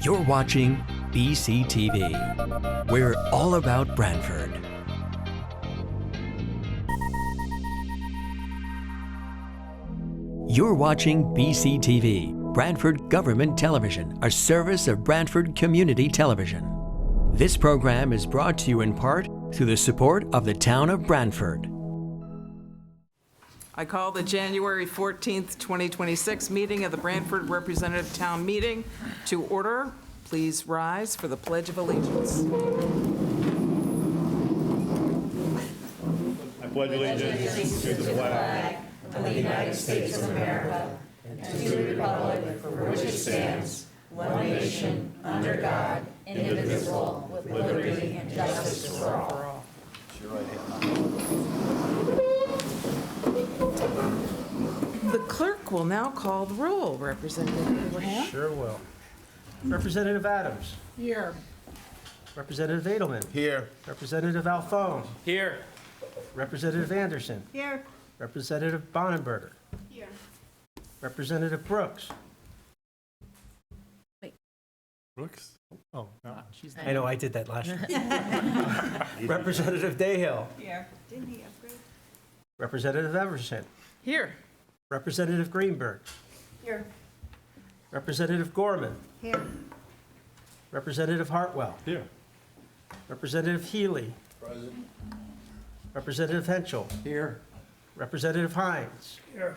You're watching BCTV. We're all about Branford. You're watching BCTV, Branford Government Television, a service of Branford Community Television. This program is brought to you in part through the support of the town of Branford. I call the January 14th, 2026 meeting of the Branford Representative Town Meeting to order. Please rise for the Pledge of Allegiance. I pledge allegiance to the flag of the United States of America and to the republic for which it stands, one nation, under God, indivisible, with liberty and justice for all. The clerk will now call the roll. Representative Abraham? Sure will. Representative Adams. Here. Representative Edelman. Here. Representative Alphone. Here. Representative Anderson. Here. Representative Bonenberger. Here. Representative Brooks. Brooks? Oh, I know, I did that last year. Representative Dayhill. Here. Didn't he upgrade? Representative Everson. Here. Representative Greenberg. Here. Representative Gorman. Here. Representative Hartwell. Here. Representative Healy. Present. Representative Henschel. Here. Representative Hines. Here.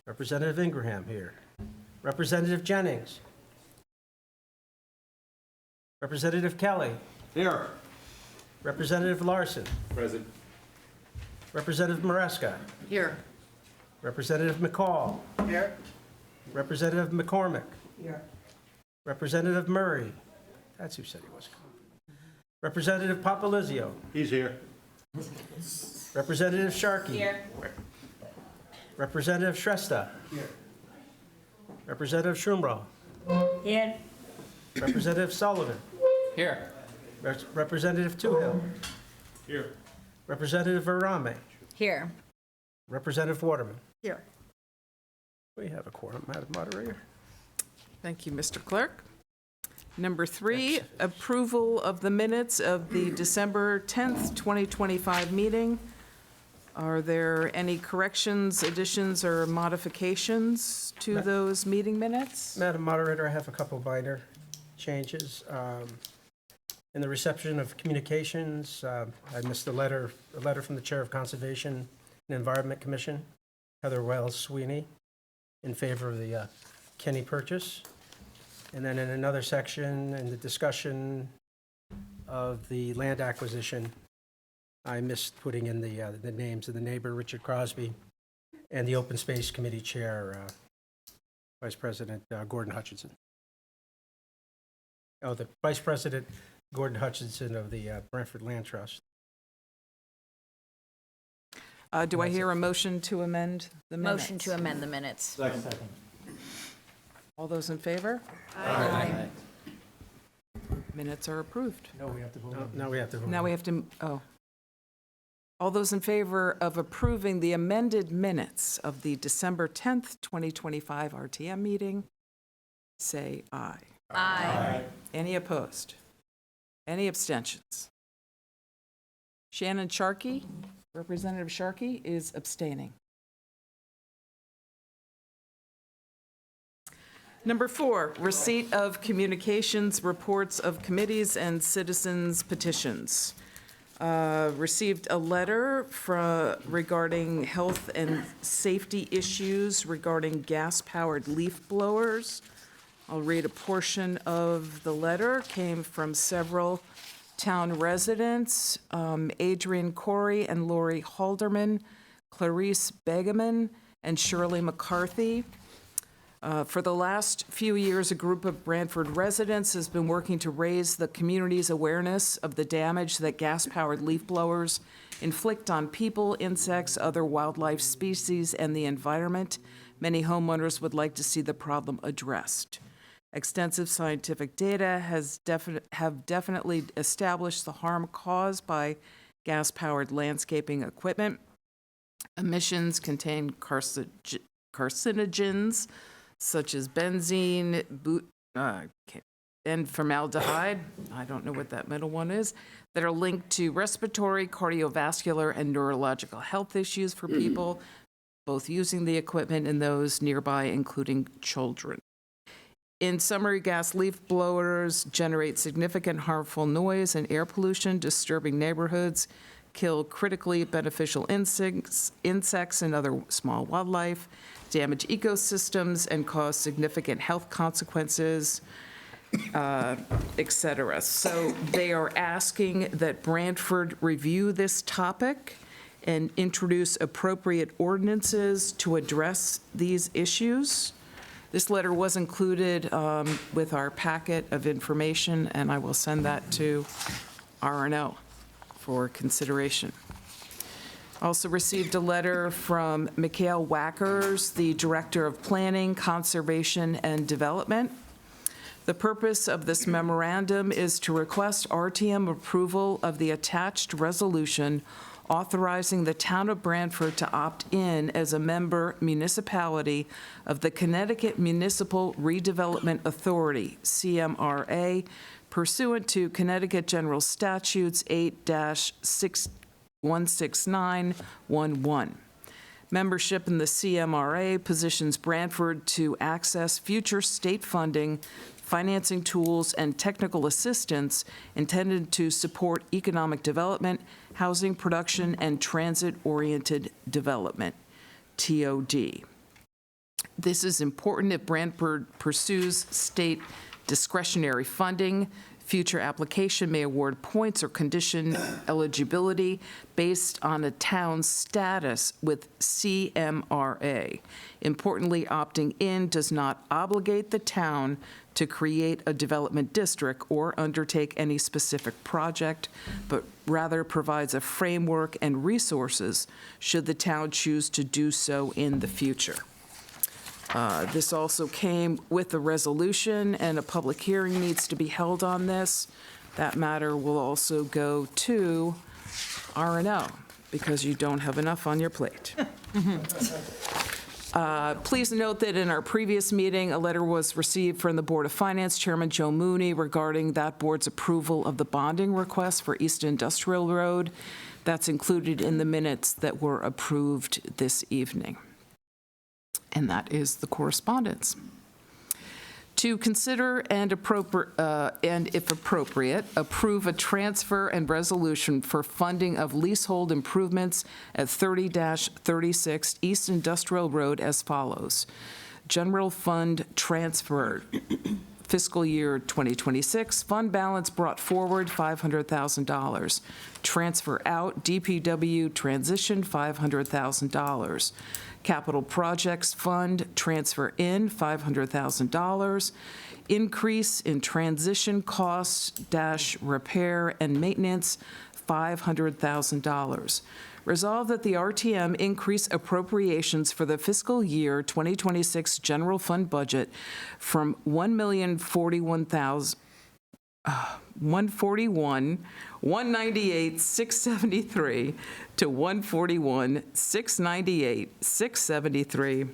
Representative Ingraham here. Representative Jennings. Representative Kelly. Here. Representative Larson. Present. Representative Maresca. Here. Representative McCall. Here. Representative McCormick. Here. Representative Murray. That's who said he was coming. Representative Papalizio. He's here. Representative Sharkey. Here. Representative Shrestha. Here. Representative Schumrow. Here. Representative Sullivan. Here. Representative Toohill. Here. Representative Verame. Here. Representative Waterman. Here. We have a quorum, Madam Moderator. Thank you, Mr. Clerk. Number 3, approval of the minutes of the December 10th, 2025 meeting. Are there any corrections, additions, or modifications to those meeting minutes? Madam Moderator, I have a couple minor changes. In the reception of communications, I missed a letter from the Chair of Conservation and Environment Commission, Heather Wells Sweeney, in favor of the Kenny purchase. And then in another section, in the discussion of the land acquisition, I missed putting in the names of the neighbor, Richard Crosby, and the Open Space Committee Chair, Vice President Gordon Hutchinson. Oh, the Vice President Gordon Hutchinson of the Branford Land Trust. Do I hear a motion to amend the minutes? Motion to amend the minutes. Second. All those in favor? Aye. Minutes are approved. No, we have to vote. Now we have to vote. Now we have to, All those in favor of approving the amended minutes of the December 10th, 2025 RTM meeting, say aye. Aye. Any opposed? Any abstentions? Shannon Sharkey, Representative Sharkey, is abstaining. Number 4, receipt of communications, reports of committees and citizens' petitions. Received a letter regarding health and safety issues regarding gas-powered leaf blowers. I'll read a portion of the letter. Came from several town residents, Adrian Corey and Lori Halderman, Clarice Begeman, and Shirley McCarthy. For the last few years, a group of Branford residents has been working to raise the community's awareness of the damage that gas-powered leaf blowers inflict on people, insects, other wildlife species, and the environment. Many homeowners would like to see the problem addressed. Extensive scientific data have definitely established the harm caused by gas-powered landscaping equipment. Emissions contain carcinogens such as benzene, and formaldehyde, I don't know what that middle one is, that are linked to respiratory, cardiovascular, and neurological health issues for people, both using the equipment and those nearby, including children. In summary, gas leaf blowers generate significant harmful noise and air pollution, disturbing neighborhoods, kill critically beneficial insects and other small wildlife, damage ecosystems, and cause significant health consequences, et cetera. So they are asking that Branford review this topic and introduce appropriate ordinances to address these issues. This letter was included with our packet of information, and I will send that to R&O for consideration. Also received a letter from Mikhail Wackers, the Director of Planning, Conservation, and Development. The purpose of this memorandum is to request RTM approval of the attached resolution authorizing the town of Branford to opt in as a member municipality of the Connecticut Municipal Redevelopment Authority, CMRA, pursuant to Connecticut General Statutes 8-16911. Membership in the CMRA positions Branford to access future state funding, financing tools, and technical assistance intended to support economic development, housing production, and transit-oriented development, TOD. This is important if Branford pursues state discretionary funding. Future application may award points or condition eligibility based on a town's status with CMRA. Importantly, opting in does not obligate the town to create a development district or undertake any specific project, but rather provides a framework and resources should the town choose to do so in the future. This also came with a resolution, and a public hearing needs to be held on this. That matter will also go to R&O, because you don't have enough on your plate. Please note that in our previous meeting, a letter was received from the Board of Finance Chairman Joe Mooney regarding that board's approval of the bonding request for East Industrial Road. That's included in the minutes that were approved this evening. And that is the correspondence. To consider and if appropriate, approve a transfer and resolution for funding of leasehold improvements at 30-36 East Industrial Road as follows. General fund transfer, fiscal year 2026, fund balance brought forward $500,000. Transfer out, DPW transition $500,000. Capital Projects Fund, transfer in $500,000. Increase in transition costs - repair and maintenance, $500,000. Resolve that the RTM increase appropriations for the fiscal year 2026 general fund budget from $1,041,198,673 to $141,698,673.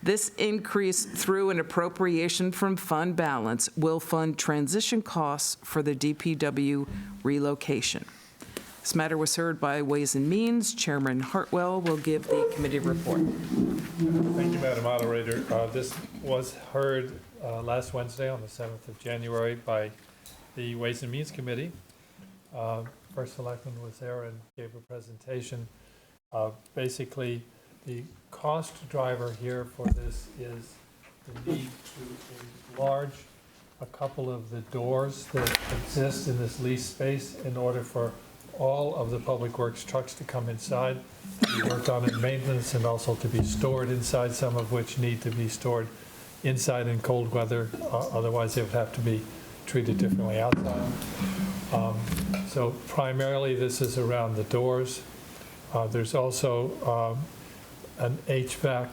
This increase through an appropriation from fund balance will fund transition costs for the DPW relocation. This matter was heard by Ways and Means. Chairman Hartwell will give the committee report. Thank you, Madam Moderator. This was heard last Wednesday on the 7th of January by the Ways and Means Committee. First Selectman was there and gave a presentation. Basically, the cost driver here for this is the need to enlarge a couple of the doors that exist in this lease space in order for all of the Public Works trucks to come inside, to be worked on in maintenance, and also to be stored inside, some of which need to be stored inside in cold weather. Otherwise, they would have to be treated differently outside. So primarily, this is around the doors. There's also an HVAC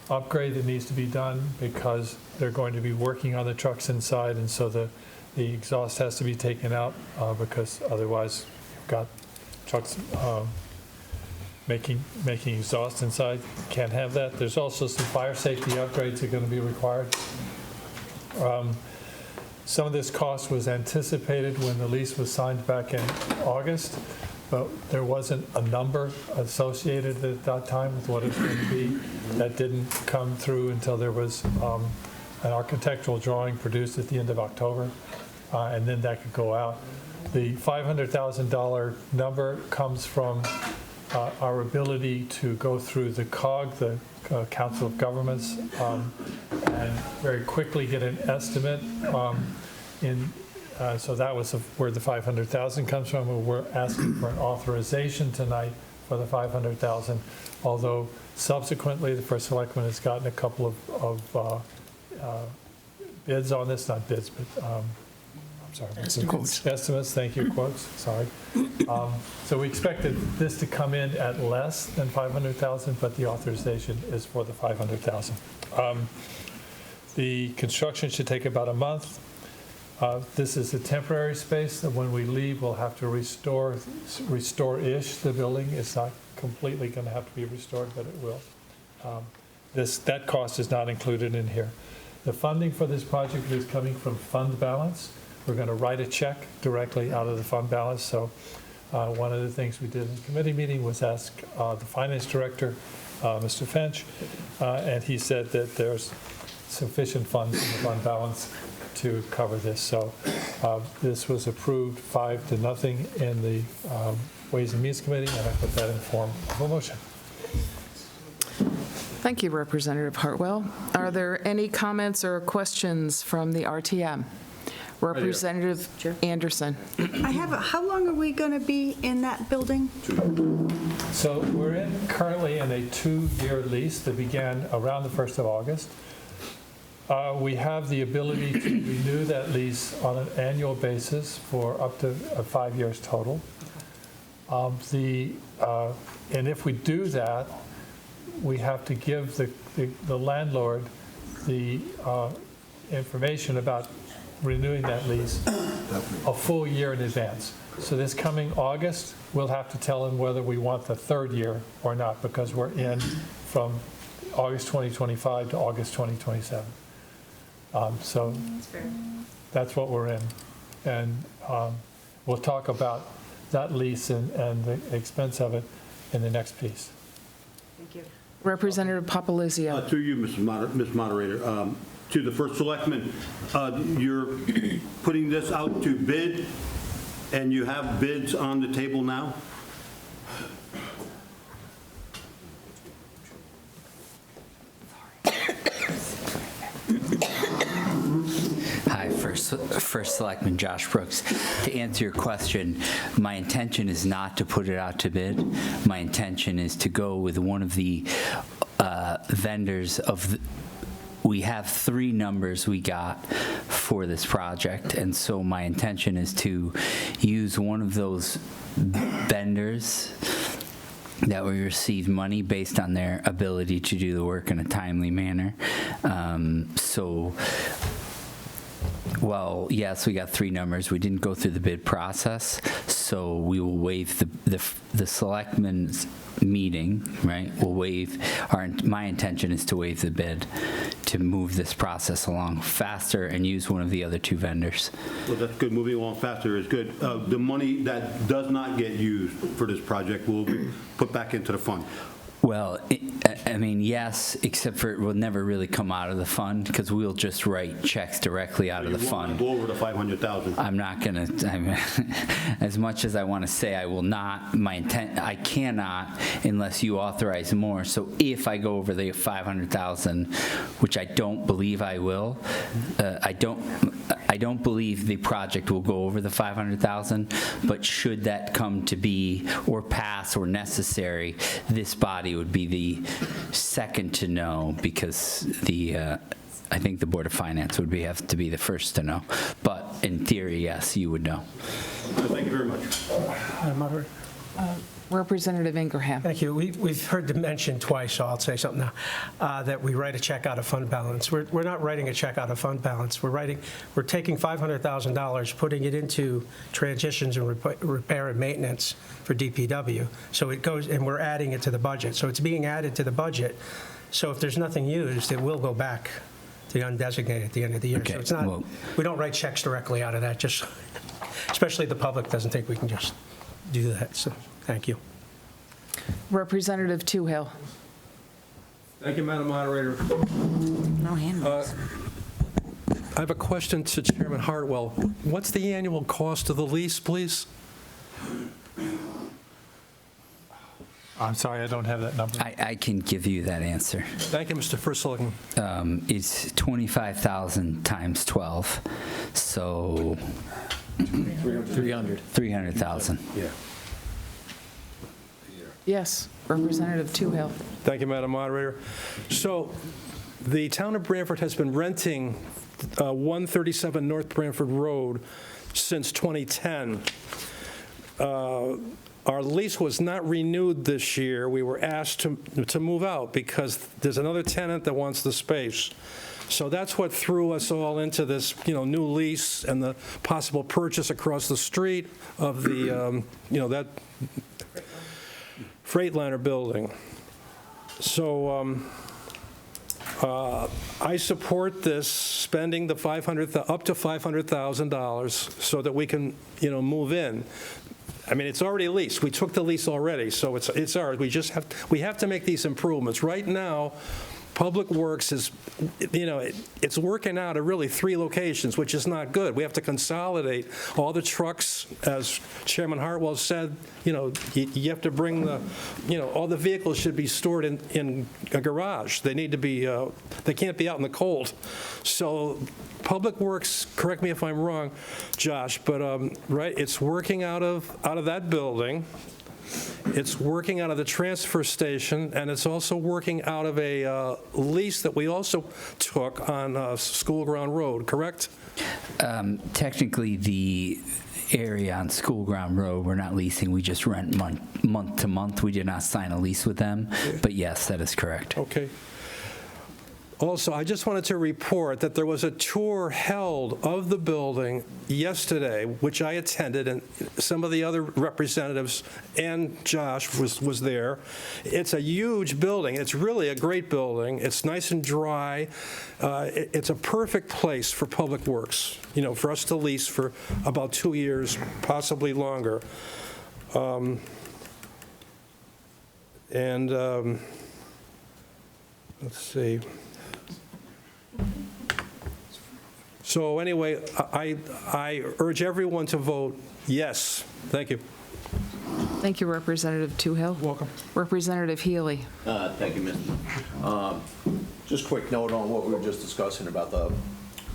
upgrade that needs to be done because they're going to be working on the trucks inside, and so the exhaust has to be taken out because otherwise you've got trucks making exhaust inside. Can't have that. There's also some fire safety upgrades that are going to be required. Some of this cost was anticipated when the lease was signed back in August, but there wasn't a number associated at that time with what it was going to be. That didn't come through until there was an architectural drawing produced at the end of October, and then that could go out. The $500,000 number comes from our ability to go through the COG, the Council of Governments, and very quickly get an estimate. So that was where the $500,000 comes from. We're asking for an authorization tonight for the $500,000, although subsequently the First Selectman has gotten a couple of bids on this, not bids, but I'm sorry. Estimates. Estimates, thank you, quotes, sorry. So we expected this to come in at less than $500,000, but the authorization is for the $500,000. The construction should take about a month. This is a temporary space that when we leave, we'll have to restore-ish the building. It's not completely going to have to be restored, but it will. That cost is not included in here. The funding for this project is coming from fund balance. We're going to write a check directly out of the fund balance. So one of the things we did in the committee meeting was ask the finance director, Mr. Finch, and he said that there's sufficient funds in the fund balance to cover this. So this was approved 5-0 in the Ways and Means Committee, and I put that in form of a motion. Thank you, Representative Hartwell. Are there any comments or questions from the RTM? Representative Anderson. How long are we going to be in that building? So we're currently in a 2-year lease that began around the 1st of August. We have the ability to renew that lease on an annual basis for up to 5 years total. And if we do that, we have to give the landlord the information about renewing that lease a full year in advance. So this coming August, we'll have to tell him whether we want the 3rd year or not, because we're in from August 2025 to August 2027. So that's what we're in. And we'll talk about that lease and the expense of it in the next piece. Thank you. Representative Papalizio. To you, Ms. Moderator. To the First Selectman, you're putting this out to bid, and you have bids on the table now? Hi, First Selectman Josh Brooks. To answer your question, my intention is not to put it out to bid. My intention is to go with one of the vendors of we have 3 numbers we got for this project, and so my intention is to use one of those vendors that we receive money based on their ability to do the work in a timely manner. Well, yes, we got 3 numbers. We didn't go through the bid process, so we will waive the selectmen's meeting, right? We'll waive, my intention is to waive the bid to move this process along faster and use one of the other 2 vendors. Well, that's good. Moving along faster is good. The money that does not get used for this project will be put back into the fund. Well, I mean, yes, except for it will never really come out of the fund because we'll just write checks directly out of the fund. Go over the 500,000. I'm not going to, as much as I want to say I will not, my intent, I cannot unless you authorize more. So if I go over the 500,000, which I don't believe I will, I don't believe the project will go over the 500,000, but should that come to be or pass or necessary, this body would be the second to know because I think the Board of Finance would have to be the first to know. But in theory, yes, you would know. Thank you very much. Moderator. Representative Ingraham. Thank you. We've heard the mention twice, so I'll say something now, that we write a check out of fund balance. We're not writing a check out of fund balance. We're taking $500,000, putting it into transitions and repair and maintenance for DPW. So it goes, and we're adding it to the budget. So it's being added to the budget. So if there's nothing used, it will go back to the undesignated at the end of the year. Okay, So it's not, well- we don't write checks directly out of that, just, especially the public doesn't think we can just do that, so, thank you. Representative Toohill. Thank you, Madam Moderator. No hand raised. I have a question to Chairman Hartwell. What's the annual cost of the lease, please? I'm sorry, I don't have that number. I can give you that answer. Thank you, Mr. First Selectman. It's 25,000 times 12, so 300,000. Yes, Representative Toohill. Thank you, Madam Moderator. So the town of Branford has been renting 137 North Branford Road since 2010. Our lease was not renewed this year. We were asked to move out because there's another tenant that wants the space. So that's what threw us all into this, new lease and the possible purchase across the street of the, that Freightliner building. So I support this, spending the up to $500,000 so that we can, move in. I mean, it's already leased. We took the lease already, so it's ours. We have to make these improvements. Right now, Public Works is, it's working out of really 3 locations, which is not good. We have to consolidate all the trucks, as Chairman Hartwell said, you have to bring all the vehicles should be stored in a garage. They need to be, they can't be out in the cold. So Public Works, correct me if I'm wrong, Josh, but, right, it's working out of that building. It's working out of the transfer station, and it's also working out of a lease that we also took on School Ground Road, correct? Technically, the area on School Ground Road, we're not leasing, we just rent month to month. We did not sign a lease with them, but yes, that is correct. Okay. Also, I just wanted to report that there was a tour held of the building yesterday, which I attended, and some of the other representatives and Josh was there. It's a huge building. It's really a great building. It's nice and dry. It's a perfect place for Public Works, for us to lease for about 2 years, possibly longer. Let's see. So anyway, I urge everyone to vote yes. Thank you. Thank you, Representative Toohill. Welcome. Representative Healy. Thank you, Mr. Just quick note on what we were just discussing about the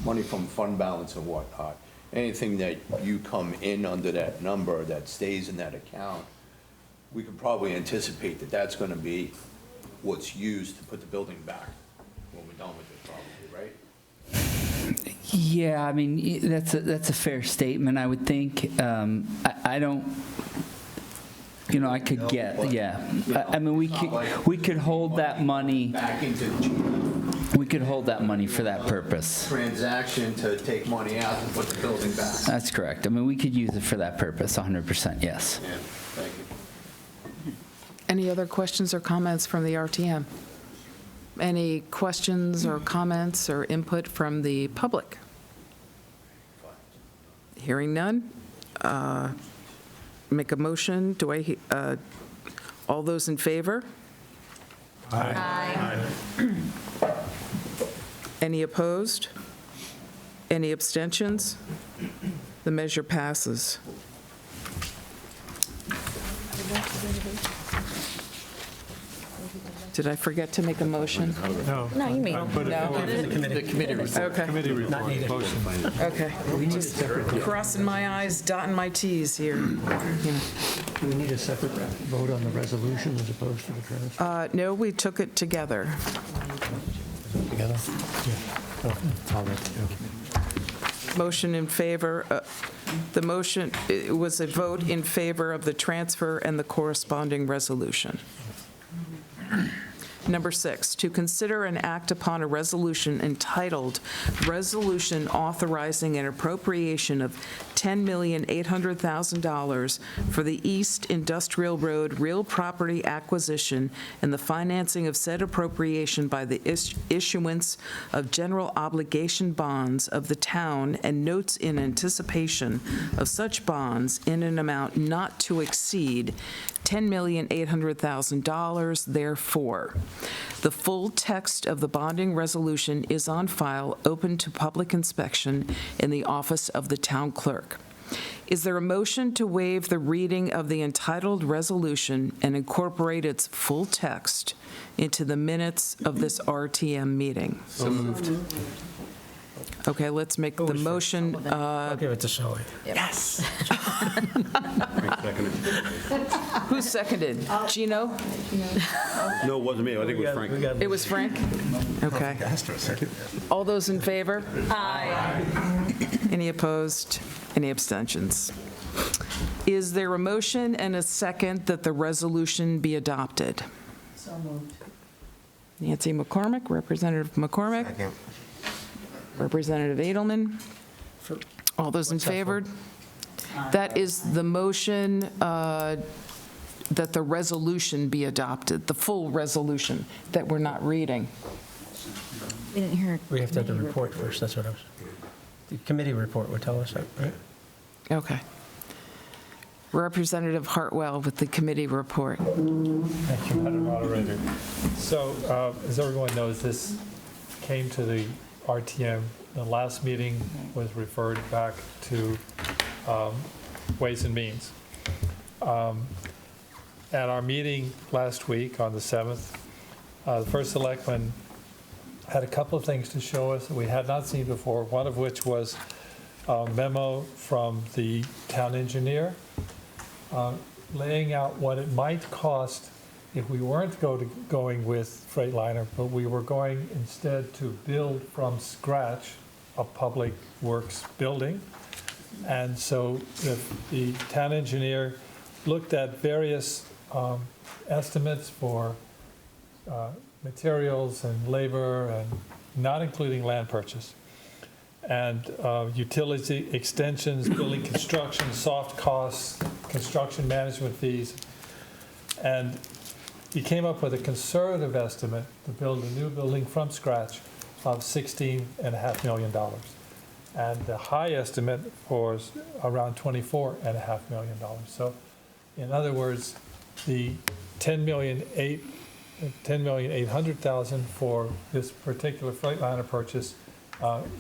money from fund balance and whatnot. Anything that you come in under that number that stays in that account, we could probably anticipate that that's going to be what's used to put the building back when we're done with it, probably, right? Yeah, I mean, that's a fair statement, I would think. I don't, I could get, yeah. I mean, we could hold that money. Back into We could hold that money for that purpose. transaction to take money out and put the building back. That's correct. I mean, we could use it for that purpose, 100%, yes. Yeah, thank you. Any other questions or comments from the RTM? Any questions or comments or input from the public? Hearing none. Make a motion. Do I, all those in favor? Aye. Any opposed? Any abstentions? The measure passes. Did I forget to make a motion? No. No, you mean, The committee report. Okay. Committee report. Not needed. Motion. Okay. Just crossing my i's, dotting my t's here. Do we need a separate vote on the resolution as opposed to the transfer? No, we took it together. Together? Motion in favor, the motion, it was a vote in favor of the transfer and the corresponding resolution. Number 6, to consider and act upon a resolution entitled Resolution Authorizing an Appropriation of $10,800,000 for the East Industrial Road real property acquisition and the financing of said appropriation by the issuance of general obligation bonds of the town and notes in anticipation of such bonds in an amount not to exceed $10,800,000, therefore. The full text of the bonding resolution is on file, open to public inspection in the office of the town clerk. Is there a motion to waive the reading of the entitled resolution and incorporate its full text into the minutes of this RTM meeting? So moved. Okay, let's make the motion. I'll give it to Shelley. Yes. Frank seconded. Who seconded? Gino? No, it wasn't me. I think it was Frank. It was Frank? Okay. All those in favor? Aye. Any opposed? Any abstentions? Is there a motion and a second that the resolution be adopted? So moved. Nancy McCormick, Representative McCormick. Representative Edelman. All those in favor? That is the motion that the resolution be adopted, the full resolution that we're not reading. We didn't hear. We have to have the report first, that's what I was, the committee report would tell us that, right? Okay. Representative Hartwell with the committee report. Thank you, Madam Moderator. So, as everyone knows, this came to the RTM. The last meeting was referred back to Ways and Means. At our meeting last week on the 7th, the first selectman had a couple of things to show us that we had not seen before, one of which was a memo from the town engineer laying out what it might cost if we weren't going with Freightliner, but we were going instead to build from scratch a public works building. And so the town engineer looked at various estimates for materials and labor, and not including land purchase, and utility extensions, building construction, soft costs, construction management fees. And he came up with a conservative estimate to build a new building from scratch of $16.5 million. And the high estimate was around $24.5 million. So in other words, the $10,800,000 for this particular Freightliner purchase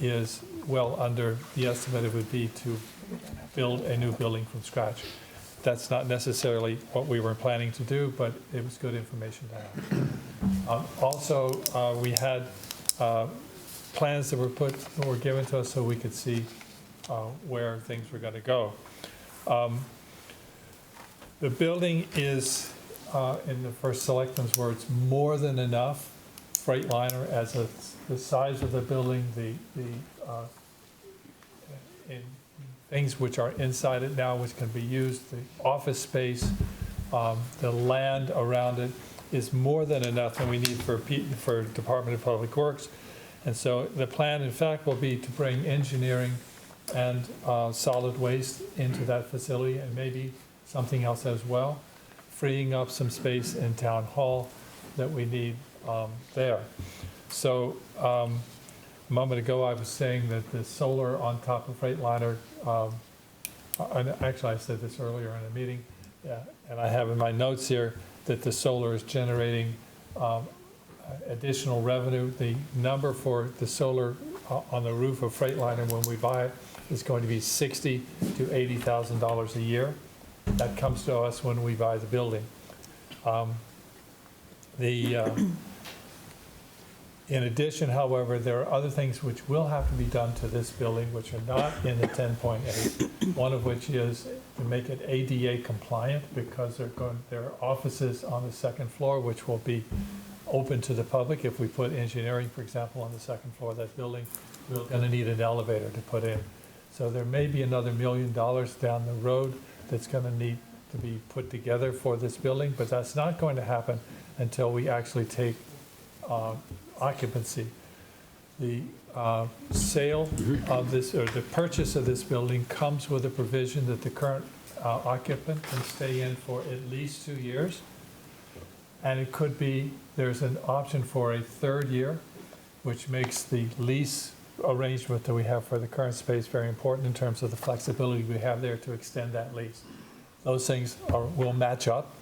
is well under the estimate it would be to build a new building from scratch. That's not necessarily what we were planning to do, but it was good information to have. Also, we had plans that were given to us so we could see where things were going to go. The building is, in the first selectman's words, more than enough. Freightliner, as the size of the building, in things which are inside it now, which can be used, the office space, the land around it is more than enough than we need for Department of Public Works. And so the plan, in fact, will be to bring engineering and solid waste into that facility, and maybe something else as well, freeing up some space in Town Hall that we need there. So a moment ago, I was saying that the solar on top of Freightliner, and actually I said this earlier in a meeting, and I have in my notes here that the solar is generating additional revenue. The number for the solar on the roof of Freightliner when we buy it is going to be $60,000 to $80,000 a year. That comes to us when we buy the building. In addition, however, there are other things which will have to be done to this building which are not in the 10.8, one of which is to make it ADA compliant, because there are offices on the second floor which will be open to the public. If we put engineering, for example, on the second floor of that building, we're going to need an elevator to put in. So there may be another $1 million down the road that's going to need to be put together for this building, but that's not going to happen until we actually take occupancy. The sale of this, or the purchase of this building comes with a provision that the current occupant can stay in for at least 2 years. And it could be, there's an option for a third year, which makes the lease arrangement that we have for the current space very important in terms of the flexibility we have there to extend that lease. Those things will match up.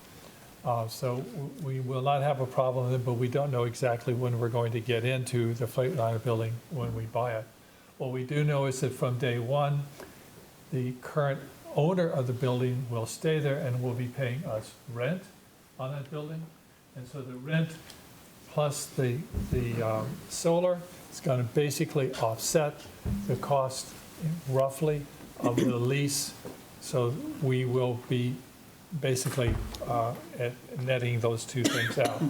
So we will not have a problem with it, but we don't know exactly when we're going to get into the Freightliner building when we buy it. What we do know is that from day one, the current owner of the building will stay there and will be paying us rent on that building. And so the rent plus the solar is going to basically offset the cost roughly of the lease. So we will be basically netting those two things out.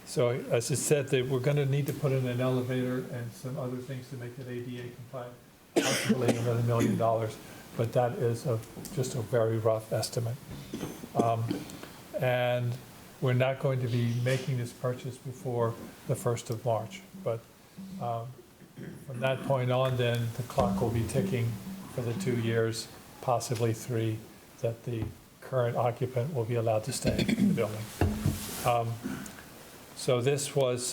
So as I said, that we're going to need to put in an elevator and some other things to make it ADA compliant, possibly another $1 million, but that is just a very rough estimate. And we're not going to be making this purchase before the 1st of March. But from that point on, then the clock will be ticking for the 2 years, possibly 3, that the current occupant will be allowed to stay in the building. So this was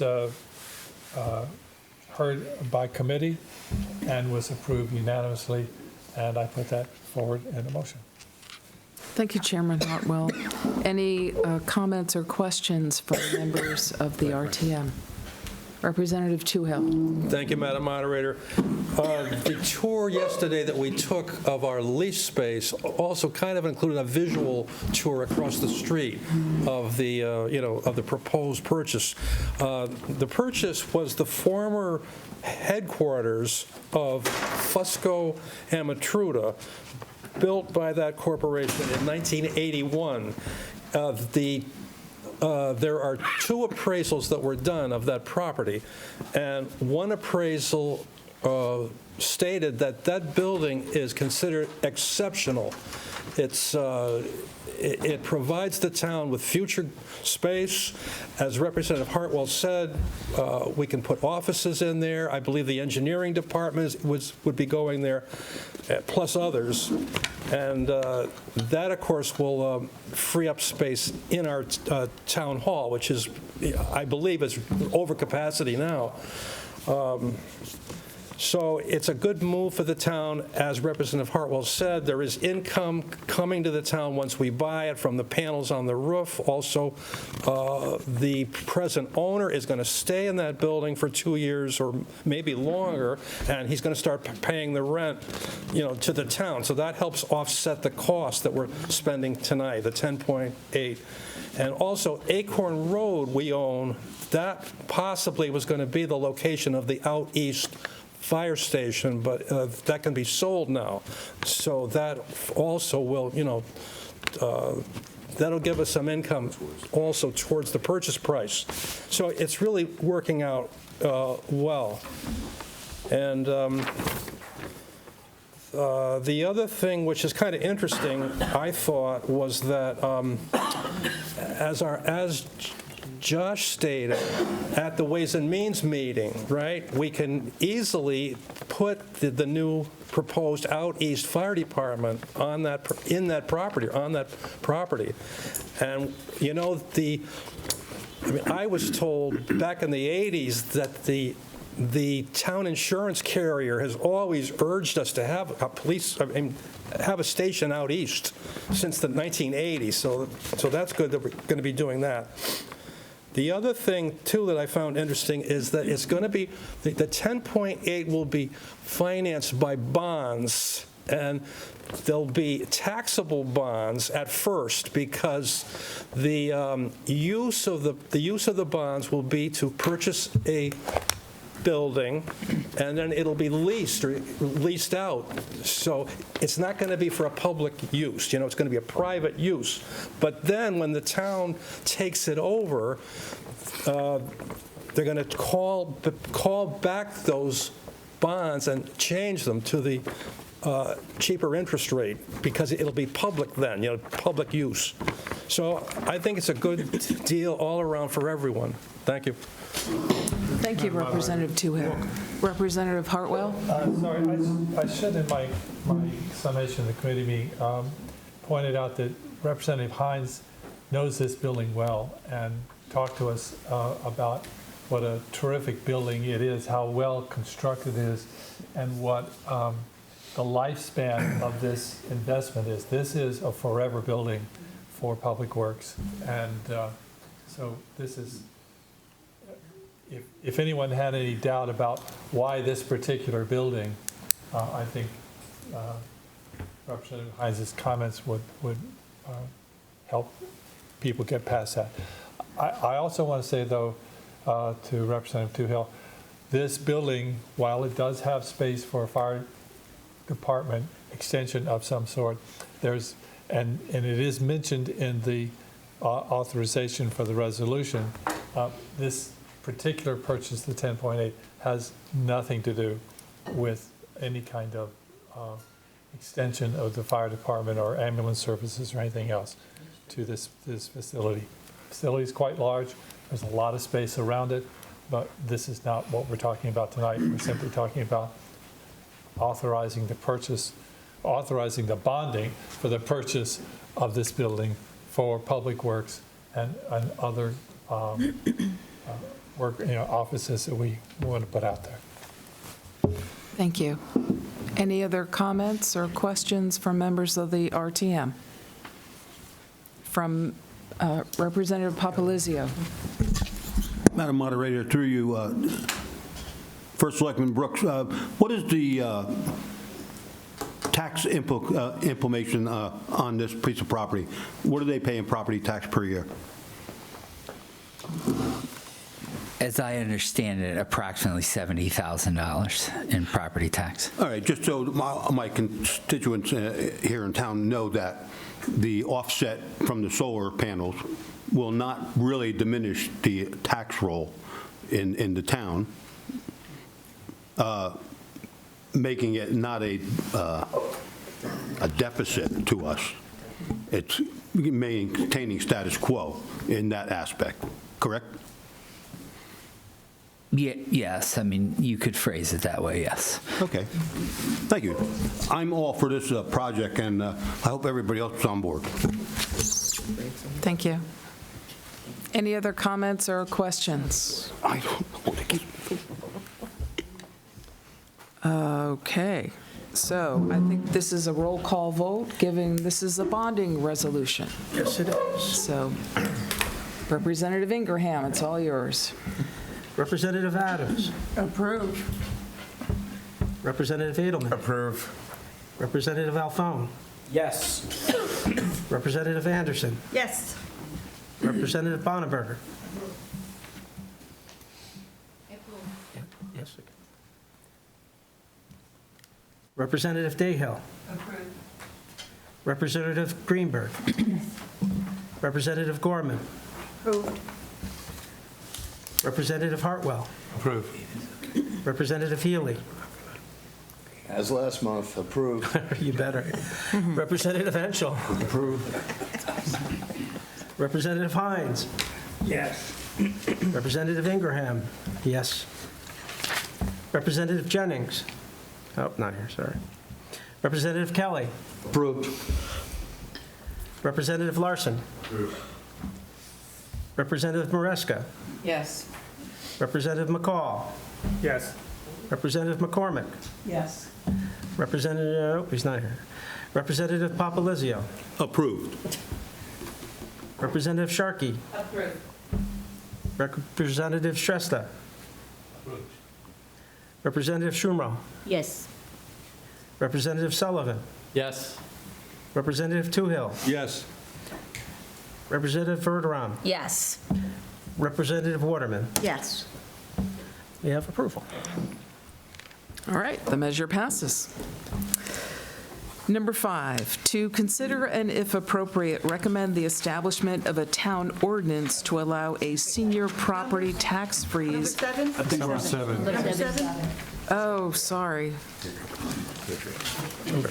heard by committee and was approved unanimously, and I put that forward in a motion. Thank you, Chairman Hartwell. Any comments or questions from members of the RTM? Representative Toohill. Thank you, Madam Moderator. The tour yesterday that we took of our lease space also kind of included a visual tour across the street of the, of the proposed purchase. The purchase was the former headquarters of Fusco and Matruda, built by that corporation in 1981. There are 2 appraisals that were done of that property, and one appraisal stated that that building is considered exceptional. It provides the town with future space. As Representative Hartwell said, we can put offices in there. I believe the engineering department would be going there, plus others. And that, of course, will free up space in our town hall, which is, I believe, is over capacity now. So it's a good move for the town. As Representative Hartwell said, there is income coming to the town once we buy it from the panels on the roof. Also, the present owner is going to stay in that building for 2 years or maybe longer, and he's going to start paying the rent, to the town. So that helps offset the cost that we're spending tonight, the 10.8. And also, Acorn Road we own, that possibly was going to be the location of the out east fire station, but that can be sold now. So that also will, that'll give us some income also towards the purchase price. So it's really working out well. And the other thing, which is kind of interesting, I thought, was that as Josh stated at the Ways and Means meeting, right, we can easily put the new proposed out east fire department on that property. And I was told back in the 80s that the town insurance carrier has always urged us to have have a station out east since the 1980s. So that's good that we're going to be doing that. The other thing, too, that I found interesting is that it's going to be, the 10.8 will be financed by bonds, and there'll be taxable bonds at first, because the use of the bonds will be to purchase a building, and then it'll be leased out. So it's not going to be for a public use. It's going to be a private use. But then when the town takes it over, they're going to call back those bonds and change them to the cheaper interest rate, because it'll be public then, public use. So I think it's a good deal all around for everyone. Thank you. Thank you, Representative Toohill. Representative Hartwell? Sorry, I should, in my summation of the committee meeting, pointed out that Representative Hines knows this building well and talked to us about what a terrific building it is, how well constructed it is, and what the lifespan of this investment is. This is a forever building for Public Works, and so this is, if anyone had any doubt about why this particular building, I think Representative Hines' comments would help people get past that. I also want to say, though, to Representative Toohill, this building, while it does have space for a fire department extension of some sort, there's, and it is mentioned in the authorization for the resolution, this particular purchase, the 10.8, has nothing to do with any kind of extension of the fire department or ambulance services or anything else to this facility. The facility is quite large. There's a lot of space around it, but this is not what we're talking about tonight. We're simply talking about authorizing the purchase, authorizing the bonding for the purchase of this building for Public Works and other work, offices that we want to put out there. Thank you. Any other comments or questions from members of the RTM? From Representative Papalizio. Madam Moderator, through you, First Selectman Brooks, what is the tax implementation on this piece of property? What do they pay in property tax per year? As I understand it, approximately $70,000 in property tax. All right, just so my constituents here in town know that the offset from the solar panels will not really diminish the tax roll in the town, making it not a deficit to us. It's maintaining status quo in that aspect, correct? Yes, I mean, you could phrase it that way, yes. Okay, thank you. I'm all for this project, and I hope everybody else is on board. Thank you. Any other comments or questions? I don't know. Okay, so I think this is a roll call vote, given this is a bonding resolution. Yes, it is. So Representative Ingraham, it's all yours. Representative Adams. Approved. Representative Edelman. Approve. Representative Alphone. Yes. Representative Anderson. Yes. Representative Bonneberger. Yes. Okay. Representative Dayhill. Approved. Representative Greenberg. Representative Gorman. Approved. Representative Hartwell. Approved. Representative Healy. As last month, approved. You better. Representative Henschel. Approve. Representative Hines. Yes. Representative Ingraham. Yes. Representative Jennings. Oh, not here, sorry. Representative Kelly. Approved. Representative Larson. Approved. Representative Maresca. Yes. Representative McCall. Yes. Representative McCormick. Yes. Representative, oh, he's not here. Representative Papalizio. Approved. Representative Sharkey. Approved. Representative Shrestha. Approved. Representative Schumrall. Yes. Representative Sullivan. Yes. Representative Toohill. Yes. Representative Verderam. Yes. Representative Waterman. Yes. We have approval. All right, the measure passes. Number 5, to consider and if appropriate, recommend the establishment of a town ordinance to allow a senior property tax Number freeze. 7? I think we're on 7. Number 7? Oh, sorry.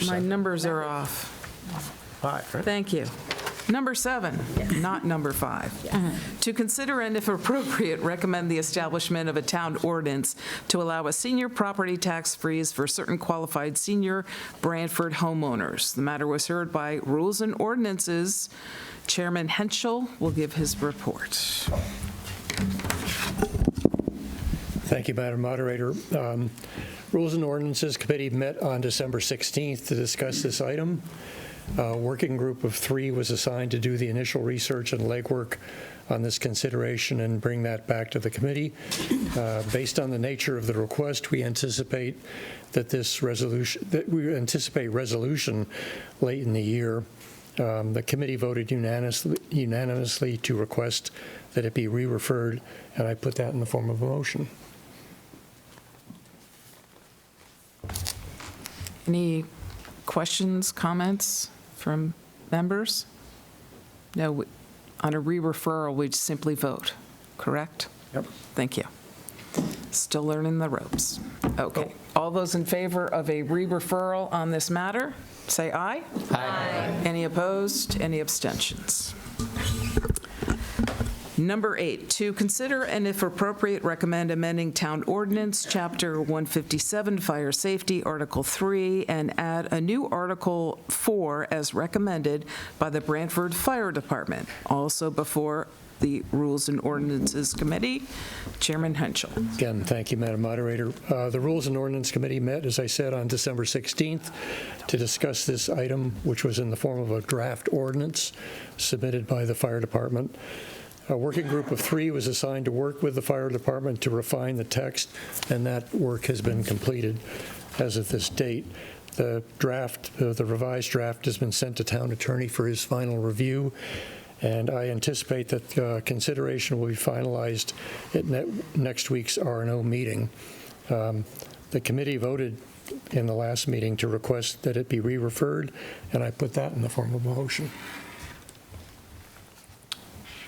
My numbers are off. 5, right? Thank you. Number 7, not number 5. To consider and if appropriate, recommend the establishment of a town ordinance to allow a senior property tax freeze for certain qualified senior Branford homeowners. The matter was heard by Rules and Ordinances. Chairman Henschel will give his report. Thank you, Madam Moderator. Rules and Ordinances Committee met on December 16th to discuss this item. A working group of 3 was assigned to do the initial research and legwork on this consideration and bring that back to the committee. Based on the nature of the request, we anticipate resolution late in the year. The committee voted unanimously to request that it be re-referred, and I put that in the form of a motion. Any questions, comments from members? No, on a re-referral, we'd simply vote, correct? Yep. Thank you. Still learning the ropes. Okay. All those in favor of a re-referral on this matter, say aye. Aye. Any opposed? Any abstentions? Number 8, to consider and if appropriate, recommend amending Town Ordinance, Chapter 157, Fire Safety, Article 3, and add a new Article 4 as recommended by the Branford Fire Department, also before the Rules and Ordinances Committee. Chairman Henschel. Again, thank you, Madam Moderator. The Rules and Ordinance Committee met, as I said, on December 16th to discuss this item, which was in the form of a draft ordinance submitted by the Fire Department. A working group of 3 was assigned to work with the Fire Department to refine the text, and that work has been completed as of this date. The revised draft has been sent to Town Attorney for his final review, and I anticipate that consideration will be finalized at next week's R&O meeting. The committee voted in the last meeting to request that it be re-referred, and I put that in the form of a motion.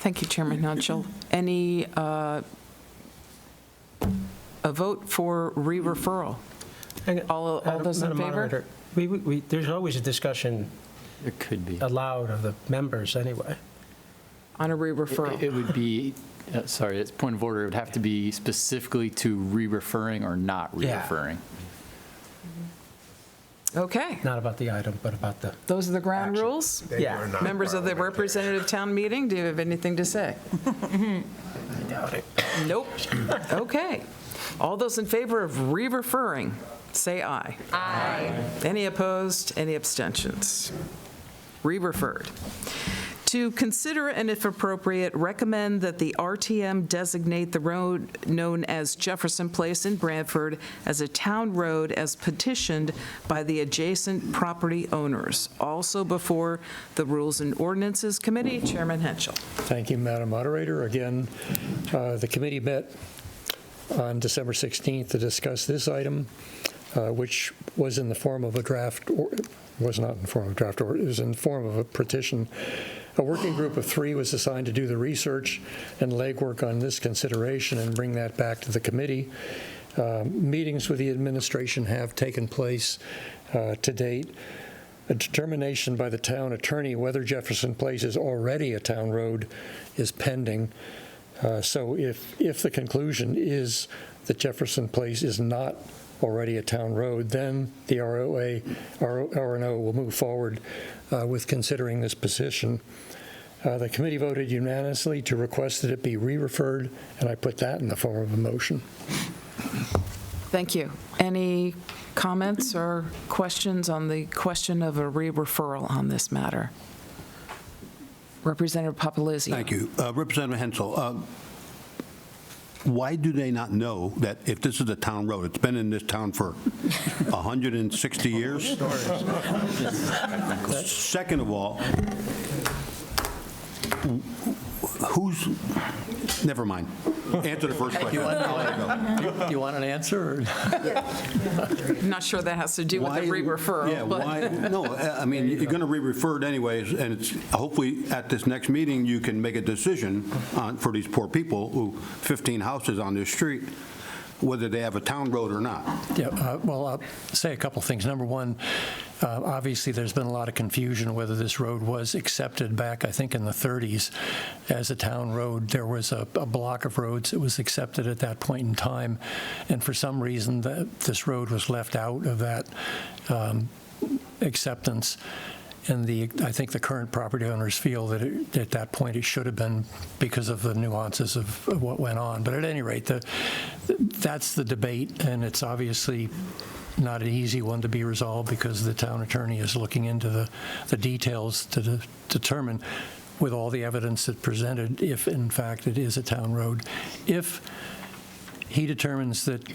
Thank you, Chairman Henschel. Any, a vote for re-referral? All those in favor? There's always a discussion It could be. allowed of the members anyway. On a re-referral? It would be, sorry, it's point of order, it would have to be specifically to re-referring or not re-referring. Okay. Not about the item, but about the Those are the ground action. rules? Yeah. Members of the representative town meeting, do you have anything to say? I doubt it. Nope. Okay. All those in favor of re-referring, say aye. Aye. Any opposed? Any abstentions? Re-referred. To consider and if appropriate, recommend that the RTM designate the road known as Jefferson Place in Branford as a town road as petitioned by the adjacent property owners. Also before the Rules and Ordinances Committee, Chairman Henschel. Thank you, Madam Moderator. Again, the committee met on December 16th to discuss this item, which was in the form of a draft, or was not in the form of a draft, or it was in the form of a petition. A working group of 3 was assigned to do the research and legwork on this consideration and bring that back to the committee. Meetings with the administration have taken place to date. A determination by the town attorney whether Jefferson Place is already a town road is pending. So if the conclusion is that Jefferson Place is not already a town road, then the R&O will move forward with considering this position. The committee voted unanimously to request that it be re-referred, and I put that in the form of a motion. Thank you. Any comments or questions on the question of a re-referral on this matter? Representative Papalizzi. Thank you. Representative Hensel, why do they not know that if this is a town road, it's been in this town for 160 years? Second of all, never mind. Answer the first question. You want an answer? I'm not sure that has to do with the re-referral. Yeah, but why? No, I mean, you're going to re-refer it anyways, and it's hopefully at this next meeting you can make a decision for these poor people who 15 houses on this street. whether they have a town road or not. Yeah, well, I'll say a couple things. Number one, obviously, there's been a lot of confusion whether this road was accepted back, I think, in the 30s as a town road. There was a block of roads that was accepted at that point in time, and for some reason, this road was left out of that acceptance. And I think the current property owners feel that at that point it should have been because of the nuances of what went on. But at any rate, that's the debate, and it's obviously not an easy one to be resolved because the town attorney is looking into the details to determine, with all the evidence that presented, if in fact it is a town road. If he determines that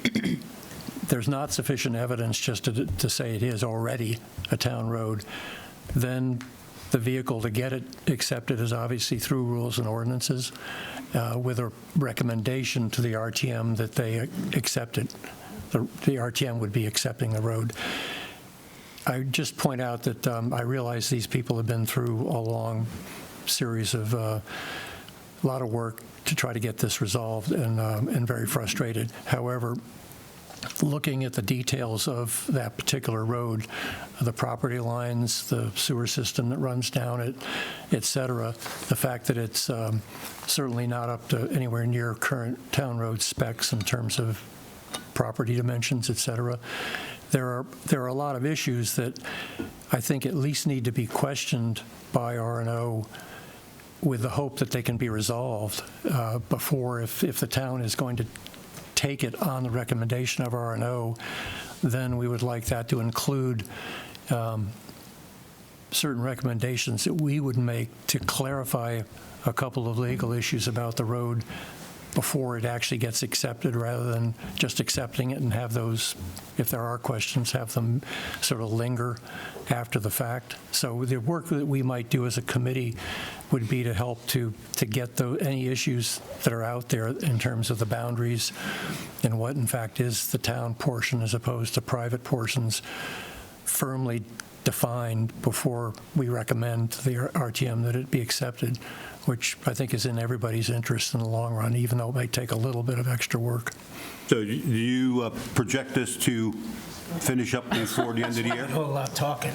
there's not sufficient evidence just to say it is already a town road, then the vehicle to get it accepted is obviously through rules and ordinances with a recommendation to the RTM that they accept it. The RTM would be accepting the road. I just point out that I realize these people have been through a long series of a lot of work to try to get this resolved and very frustrated. However, looking at the details of that particular road, the property lines, the sewer system that runs down it, et cetera, the fact that it's certainly not up to anywhere near current town road specs in terms of property dimensions, et cetera, there are a lot of issues that I think at least need to be questioned by R&O with the hope that they can be resolved before, if the town is going to take it on the recommendation of R&O, then we would like that to include certain recommendations that we would make to clarify a couple of legal issues about the road before it actually gets accepted, rather than just accepting it and have those, if there are questions, have them sort of linger after the fact. So the work that we might do as a committee would be to help to get any issues that are out there in terms of the boundaries and what in fact is the town portion as opposed to private portions firmly defined before we recommend to the RTM that it be accepted, which I think is in everybody's interest in the long run, even though it may take a little bit of extra work. So do you project this to finish up before the end of the year? A whole lot talking.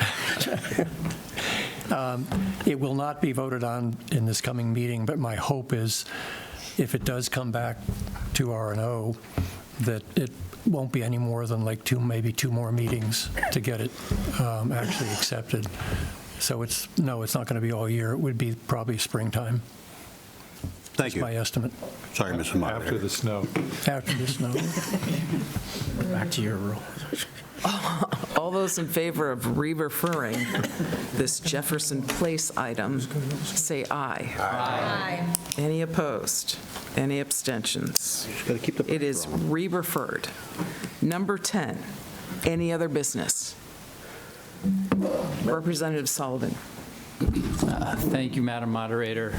It will not be voted on in this coming meeting, but my hope is if it does come back to R&O, that it won't be any more than like maybe two more meetings to get it actually accepted. So it's not going to be all year. It would be probably springtime. Thank you. That's my estimate. Sorry, Mr. Moderator. After the snow. After the snow. Back to your rule. All those in favor of re-referring this Jefferson Place item, say aye. Aye. Any opposed? Any abstentions? It is re-referred. Number 10, any other business? Representative Sullivan. Thank you, Madam Moderator.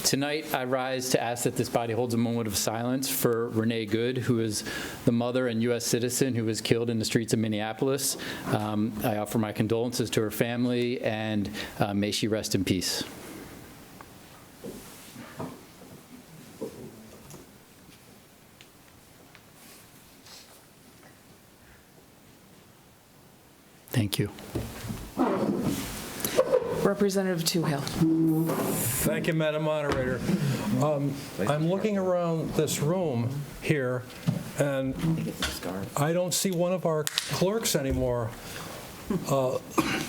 Tonight, I rise to ask that this body holds a moment of silence for Renee Good, who is the mother and U.S. citizen who was killed in the streets of Minneapolis. I offer my condolences to her family, and may she rest in peace. Thank you. Representative Toohill. Thank you, Madam Moderator. I'm looking around this room here, and I don't see one of our clerks anymore.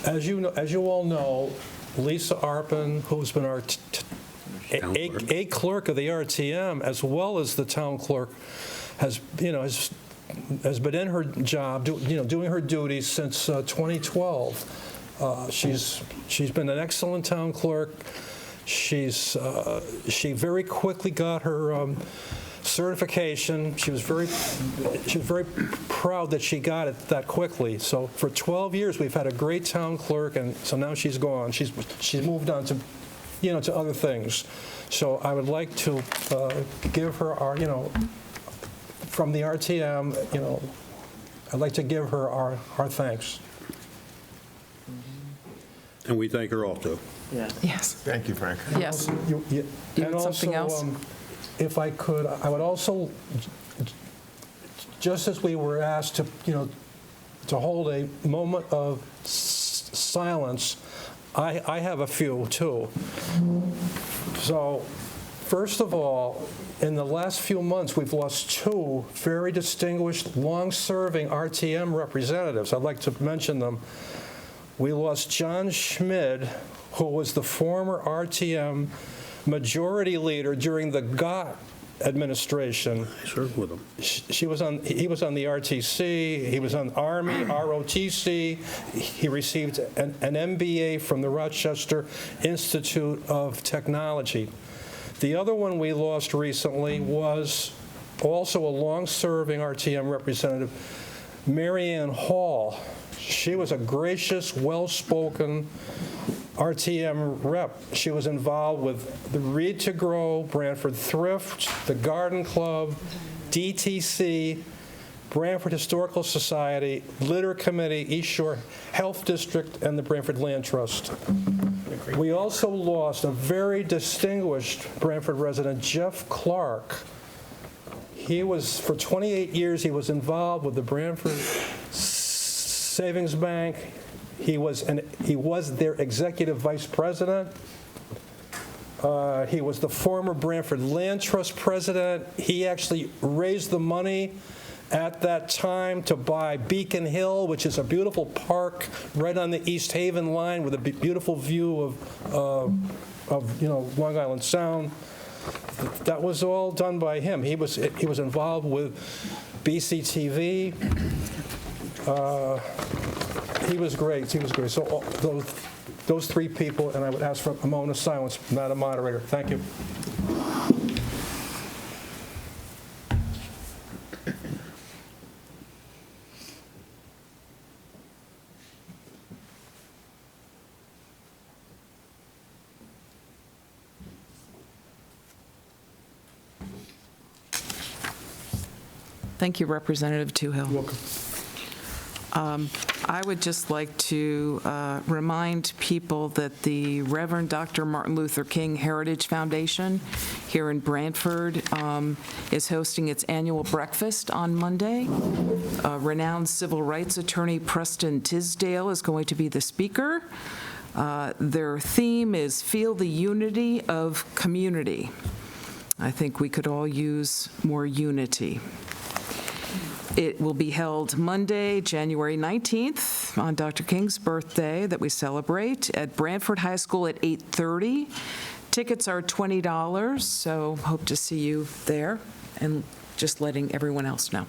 As you all know, Lisa Arpin, who's been our a clerk of the RTM, as well as the town clerk, has been in her job, doing her duties since 2012. She's been an excellent town clerk. She very quickly got her certification. She was very proud that she got it that quickly. So for 12 years we've had a great town clerk, and so now she's gone. She's moved on to to other things. So I would like to give her our from the RTM, I'd like to give her our thanks. And we thank her also. Yes. Thank you, Frank. Yes. You had something else? If I could, I would also just as we were asked to, to hold a moment of silence, I have a few too. So, first of all, in the last few months, we've lost two very distinguished, long-serving RTM representatives. I'd like to mention them. We lost John Schmid, who was the former RTM majority leader during the Gott administration. I served with him. He was on the RTC, he was on Army, ROTC. He received an MBA from the Rochester Institute of Technology. The other one we lost recently was also a long-serving RTM representative, Marianne Hall. She was a gracious, well-spoken RTM rep. She was involved with the Read to Grow, Branford Thrift, the Garden Club, DTC, Branford Historical Society, Litter Committee, East Shore Health District, and the Branford Land Trust. We also lost a very distinguished Branford resident, Jeff Clark. He was, for 28 years, he was involved with the Branford Savings Bank. He was their executive vice president. He was the former Branford Land Trust president. He actually raised the money at that time to buy Beacon Hill, which is a beautiful park right on the East Haven line with a beautiful view of Long Island Sound. That was all done by him. He was involved with BCTV. He was great. So those three people, and I would ask for a moment of silence, Madam Moderator. Thank you. Thank you, Representative Toohill. You're welcome. I would just like to remind people that the Reverend Dr. Martin Luther King Heritage Foundation here in Branford is hosting its annual breakfast on Monday. Renowned civil rights attorney Preston Tisdale is going to be the speaker. Their theme is Feel the Unity of Community. I think we could all use more unity. It will be held Monday, January 19th, on Dr. King's birthday that we celebrate, at Branford High School at 8:30. Tickets are $20, so hope to see you there, and just letting everyone else know.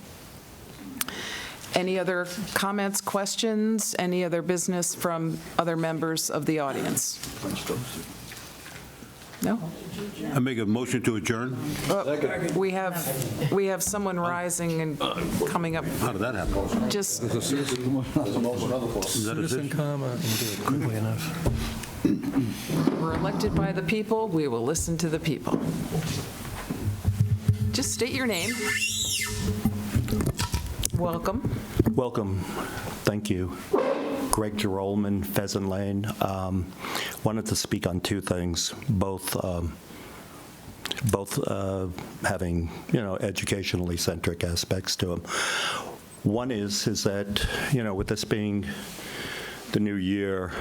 Any other comments, questions, any other business from other members of the audience? No? I make a motion to adjourn. We have someone rising and coming up. How did that happen? Just, Is that a Citizen comment and do it quickly enough. we're elected by the people, we will listen to the people. Just state your name. Welcome. Welcome. Thank you. Greg Gerolman, Pheasant Lane. Wanted to speak on two things, both having, educationally centric aspects to them. One is that, with this being the new year,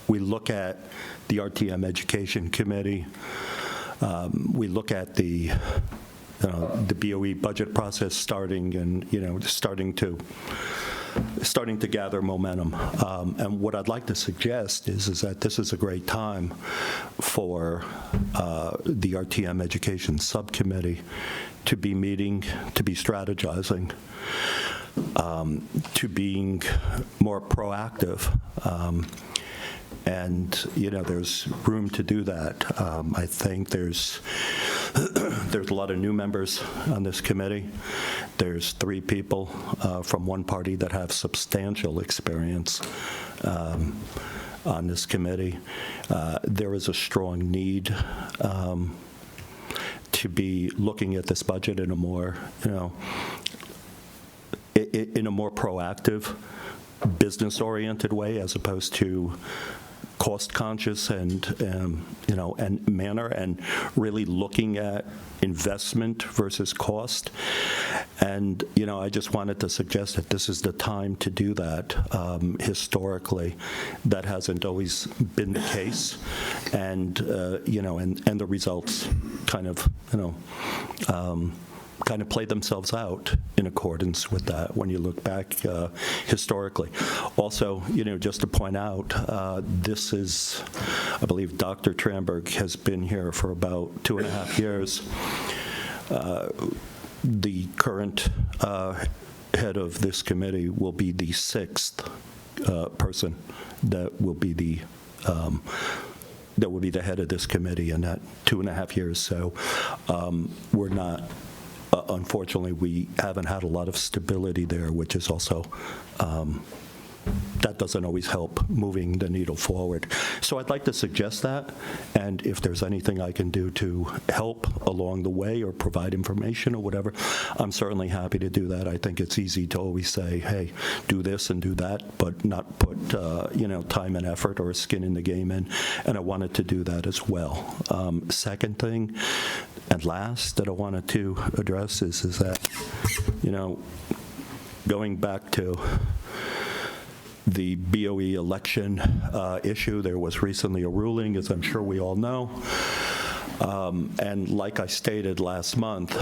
we look at the RTM Education Committee. We look at the BOE budget process starting and, starting to gather momentum. And what I'd like to suggest is that this is a great time for the RTM Education Subcommittee to be meeting, to be strategizing, to being more proactive. And, there's room to do that. I think there's a lot of new members on this committee. There's 3 people from one party that have substantial experience on this committee. There is a strong need to be looking at this budget in a more, in a more proactive, business-oriented way, as opposed to cost-conscious and manner, and really looking at investment versus cost. And, I just wanted to suggest that this is the time to do that. Historically, that hasn't always been the case. And, and the results kind of play themselves out in accordance with that when you look back historically. Also, just to point out, this is, I believe Dr. Tramberg has been here for about 2.5 years. The current head of this committee will be the 6th person that will be the head of this committee in that 2.5 years. So we're not. Unfortunately, we haven't had a lot of stability there, which is also, that doesn't always help moving the needle forward. So I'd like to suggest that, and if there's anything I can do to help along the way or provide information or whatever, I'm certainly happy to do that. I think it's easy to always say, hey, do this and do that, but not put, time and effort or skin in the game in, and I wanted to do that as well. Second thing, and last, that I wanted to address is that, going back to the BOE election issue, there was recently a ruling, as I'm sure we all know. And like I stated last month,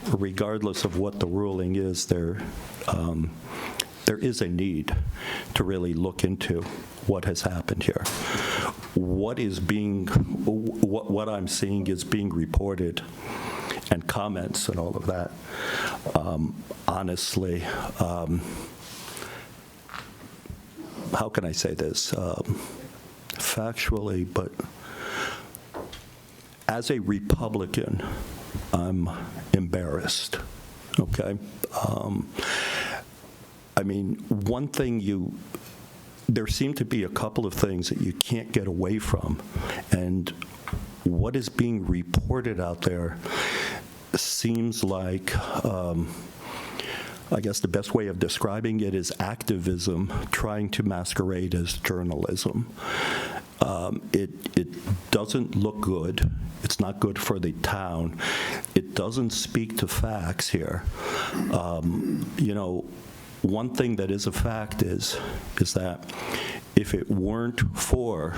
regardless of what the ruling is, there is a need to really look into what has happened here. What I'm seeing is being reported, and comments and all of that. Honestly, how can I say this? Factually, but as a Republican, I'm embarrassed, okay? One thing there seem to be a couple of things that you can't get away from, and what is being reported out there seems like, I guess the best way of describing it is activism trying to masquerade as journalism. It doesn't look good. It's not good for the town. It doesn't speak to facts here. One thing that is a fact is that if it weren't for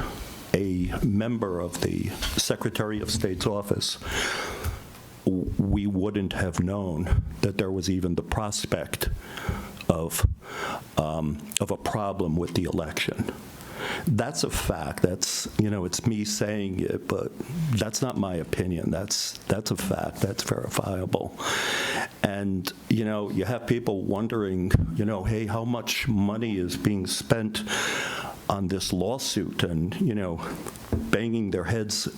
a member of the Secretary of State's office, we wouldn't have known that there was even the prospect of a problem with the election. That's a fact. That's, it's me saying it, but that's not my opinion. That's a fact. That's verifiable. And, you have people wondering, hey, how much money is being spent on this lawsuit, and, banging their hands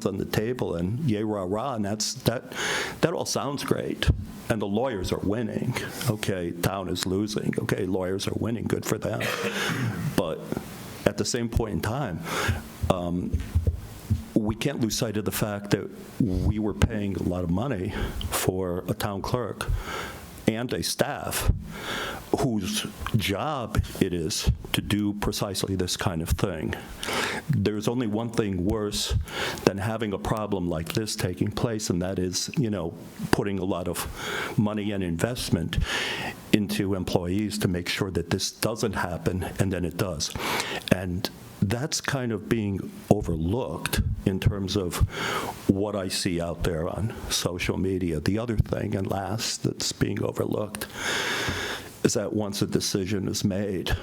on the table and yay, rah, rah, and that all sounds great. And the lawyers are winning. Okay, town is losing. Okay, lawyers are winning. Good for them. But at the same point in time, we can't lose sight of the fact that we were paying a lot of money for a town clerk and a staff whose job it is to do precisely this kind of thing. There's only one thing worse than having a problem like this taking place, and that is, putting a lot of money and investment into employees to make sure that this doesn't happen, and then it does. And that's kind of being overlooked in terms of what I see out there on social media. The other thing, and last, that's being overlooked is that once a decision is made,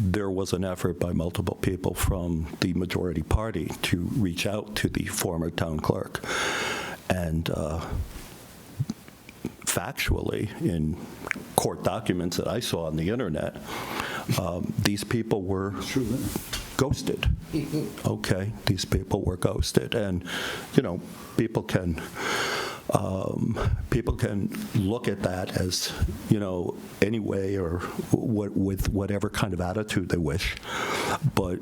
there was an effort by multiple people from the majority party to reach out to the former town clerk. And factually, in court documents that I saw on the internet, these people were ghosted. Okay, these people were ghosted. And, people can look at that as, any way or with whatever kind of attitude they wish. But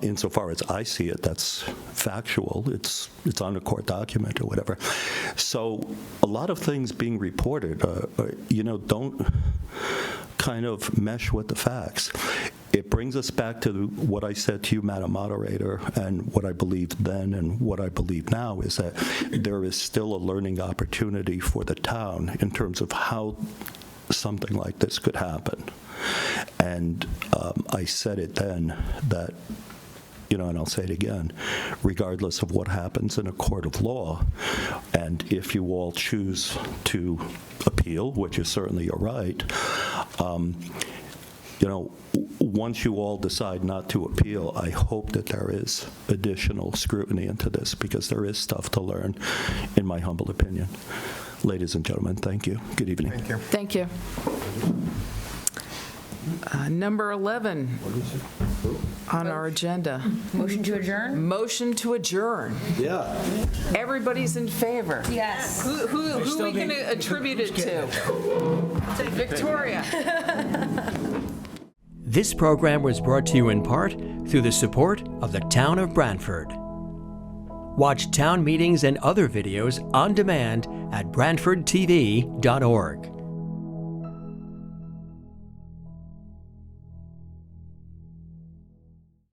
insofar as I see it, that's factual. It's on a court document or whatever. So a lot of things being reported, don't kind of mesh with the facts. it brings us back to what I said to you, Madam Moderator, and what I believed then and what I believe now is that there is still a learning opportunity for the town in terms of how something like this could happen. And I said it then that, you know, and I'll say it again, regardless of what happens in a court of law, and if you all choose to appeal, which is certainly your right, you know, once you all decide not to appeal, I hope that there is additional scrutiny into this, because there is stuff to learn, in my humble opinion. Ladies and gentlemen, thank you. Good evening. Thank you. Thank you. Number 11 on our agenda. Motion to adjourn? Motion to adjourn. Yeah. Everybody's in favor. Yes. Who are we going to attribute it to? Victoria. This program was brought to you in part through the support of the Town of Branford. Watch town meetings and other videos on demand at BranfordTV.org.